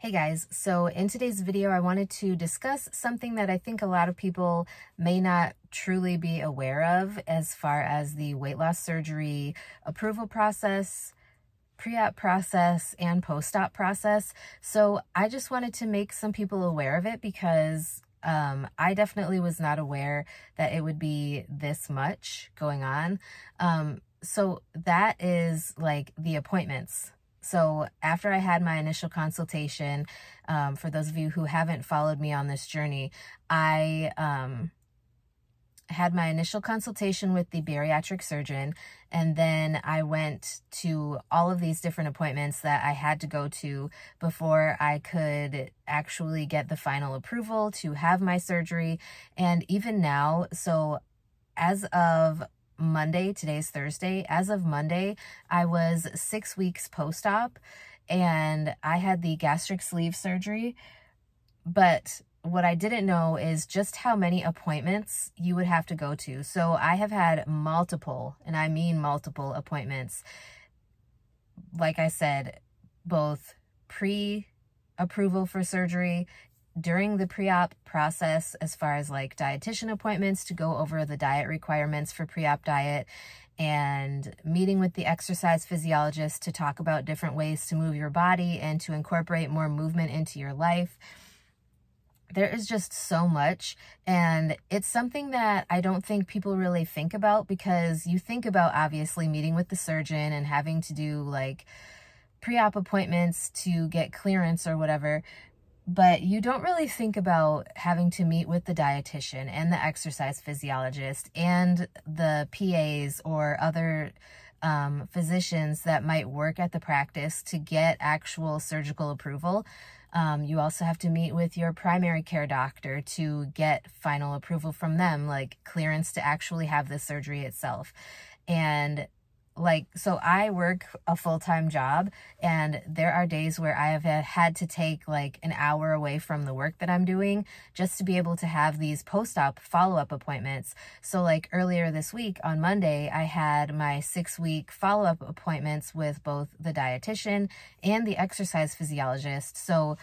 Hey guys, so in today's video, I wanted to discuss something that I think a lot of people may not truly be aware of as far as the weight loss surgery approval process, pre-op process, and post-op process. So I just wanted to make some people aware of it because I definitely was not aware that it would be this much going on. So that is like the appointments. So after I had my initial consultation, for those of you who haven't followed me on this journey, I had my initial consultation with the bariatric surgeon, and then I went to all of these different appointments that I had to go to before I could actually get the final approval to have my surgery. And even now, so as of Monday, today's Thursday, as of Monday, I was 6 weeks post-op and I had the gastric sleeve surgery. But what I didn't know is just how many appointments you would have to go to. So I have had multiple, and I mean multiple appointments. Like I said, both pre-approval for surgery, during the pre-op process, as far as like dietitian appointments to go over the diet requirements for pre-op diet, and meeting with the exercise physiologist to talk about different ways to move your body and to incorporate more movement into your life. There is just so much, and it's something that I don't think people really think about, because you think about obviously meeting with the surgeon and having to do like pre-op appointments to get clearance or whatever, but you don't really think about having to meet with the dietitian and the exercise physiologist and the PAs or other physicians that might work at the practice to get actual surgical approval. You also have to meet with your primary care doctor to get final approval from them, like clearance to actually have the surgery itself. And so I work a full-time job, and there are days where I have had to take like an hour away from the work that I'm doing just to be able to have these post-op follow-up appointments. So like earlier this week on Monday, I had my 6-week follow-up appointments with both the dietitian and the exercise physiologist. So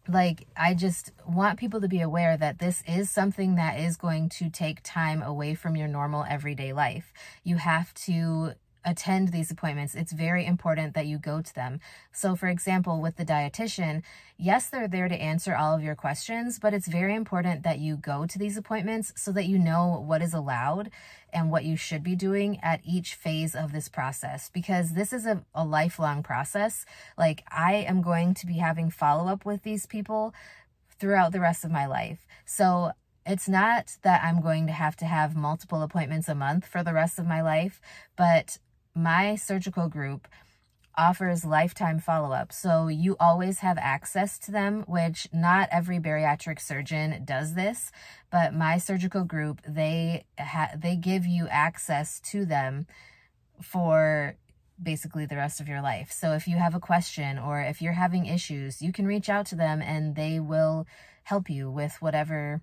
like, I just want people to be aware that this is something that is going to take time away from your normal everyday life. You have to attend these appointments. It's very important that you go to them. So for example, with the dietitian, yes, they're there to answer all of your questions, but it's very important that you go to these appointments so that you know what is allowed and what you should be doing at each phase of this process, because this is a lifelong process. Like, I am going to be having follow-up with these people throughout the rest of my life. So it's not that I'm going to have multiple appointments a month for the rest of my life, but my surgical group offers lifetime follow-up. So you always have access to them, which not every bariatric surgeon does this, but my surgical group, they give you access to them for basically the rest of your life. So if you have a question or if you're having issues, you can reach out to them and they will help you with whatever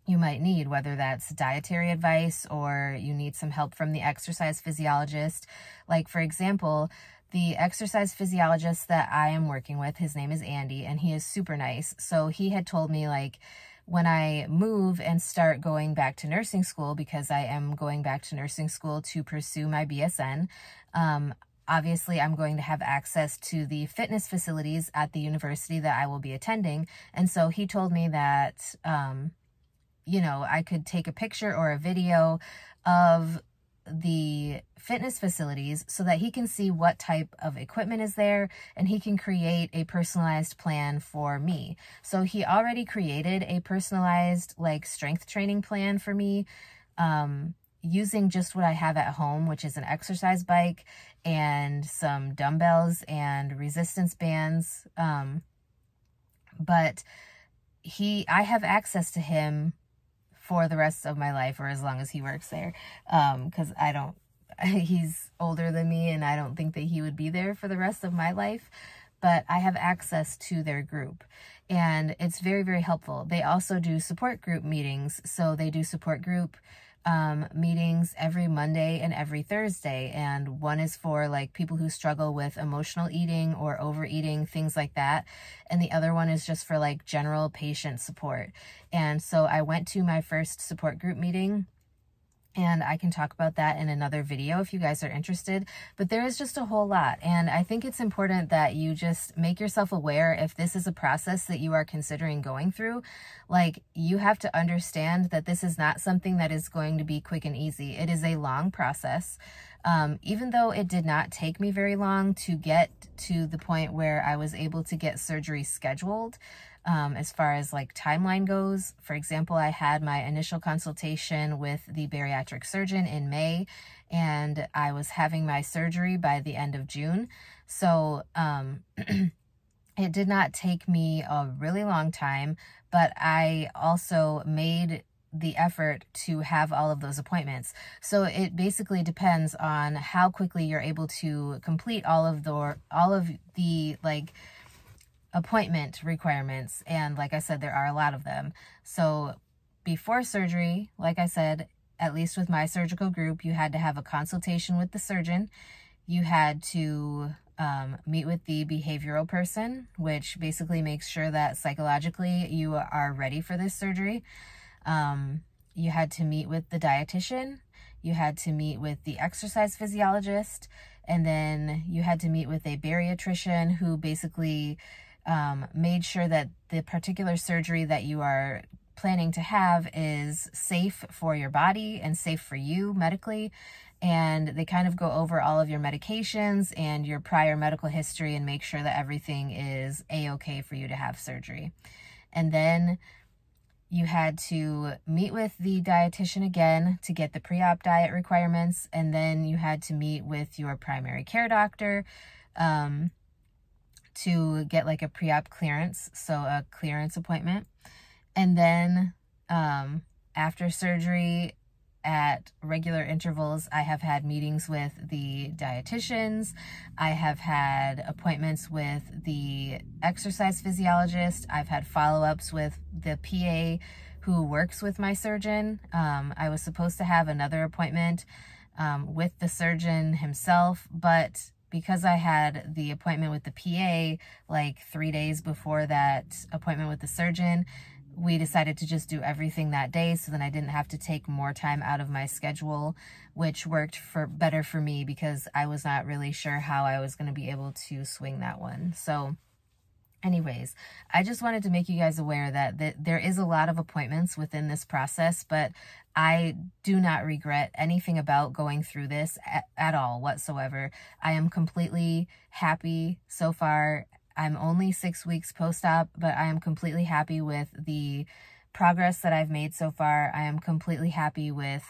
you might need, whether that's dietary advice or you need some help from the exercise physiologist. Like, for example, the exercise physiologist that I am working with, his name is Andy, and he is super nice. So he had told me, like, when I move and start going back to nursing school, because I am going back to nursing school to pursue my BSN, obviously I'm going to have access to the fitness facilities at the university that I will be attending. And so he told me that, you know, I could take a picture or a video of the fitness facilities so that he can see what type of equipment is there and he can create a personalized plan for me. So he already created a personalized like strength training plan for me, using just what I have at home, which is an exercise bike and some dumbbells and resistance bands. But I have access to him for the rest of my life, or as long as he works there, because he's older than me and I don't think that he would be there for the rest of my life, but I have access to their group and it's very, very helpful. They also do support group meetings. So they do support group meetings every Monday and every Thursday. And one is for like people who struggle with emotional eating or overeating, things like that. And the other one is just for like general patient support. And so I went to my first support group meeting, and I can talk about that in another video if you guys are interested. But there is just a whole lot. And I think it's important that you just make yourself aware if this is a process that you are considering going through. Like, you have to understand that this is not something that is going to be quick and easy. It is a long process. Even though it did not take me very long to get to the point where I was able to get surgery scheduled, as far as like timeline goes. For example, I had my initial consultation with the bariatric surgeon in May, and I was having my surgery by the end of June. So it did not take me a really long time, but I also made the effort to have all of those appointments. So it basically depends on how quickly you're able to complete all of the like appointment requirements. And like I said, there are a lot of them. So before surgery, like I said, at least with my surgical group, you had to have a consultation with the surgeon. You had to meet with the behavioral person, which basically makes sure that psychologically you are ready for this surgery. You had to meet with the dietitian. You had to meet with the exercise physiologist. And then you had to meet with a bariatrician who basically made sure that the particular surgery that you are planning to have is safe for your body and safe for you medically. And they kind of go over all of your medications and your prior medical history and make sure that everything is a-okay for you to have surgery. And then you had to meet with the dietitian again to get the pre-op diet requirements. And then you had to meet with your primary care doctor to get like a pre-op clearance, so a clearance appointment. And then after surgery, at regular intervals, I have had meetings with the dietitians. I have had appointments with the exercise physiologist. I've had follow-ups with the PA who works with my surgeon. I was supposed to have another appointment with the surgeon himself, but because I had the appointment with the PA like 3 days before that appointment with the surgeon, we decided to just do everything that day, so then I didn't have to take more time out of my schedule, which worked better for me because I was not really sure how I was going to be able to swing that one. So anyways, I just wanted to make you guys aware that there is a lot of appointments within this process, but I do not regret anything about going through this at all whatsoever. I am completely happy so far. I'm only 6 weeks post-op, but I am completely happy with the progress that I've made so far. I am completely happy with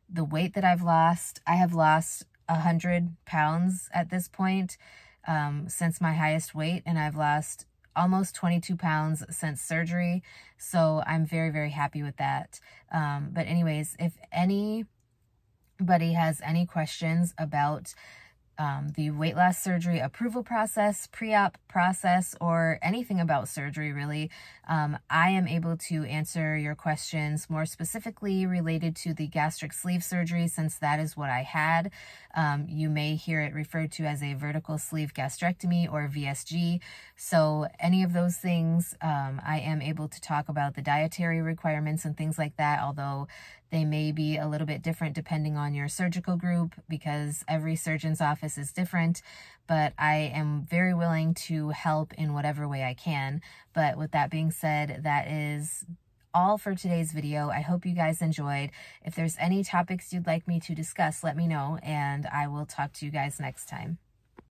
the weight that I've lost. I have lost 100 pounds at this point since my highest weight, and I've lost almost 22 pounds since surgery. So I'm very, very happy with that. But anyways, if anybody has any questions about the weight loss surgery approval process, pre-op process, or anything about surgery really, I am able to answer your questions more specifically related to the gastric sleeve surgery, since that is what I had. You may hear it referred to as a vertical sleeve gastrectomy or VSG. So any of those things, I am able to talk about the dietary requirements and things like that, although they may be a little bit different depending on your surgical group because every surgeon's office is different, but I am very willing to help in whatever way I can. But with that being said, that is all for today's video. I hope you guys enjoyed. If there's any topics you'd like me to discuss, let me know, and I will talk to you guys next time.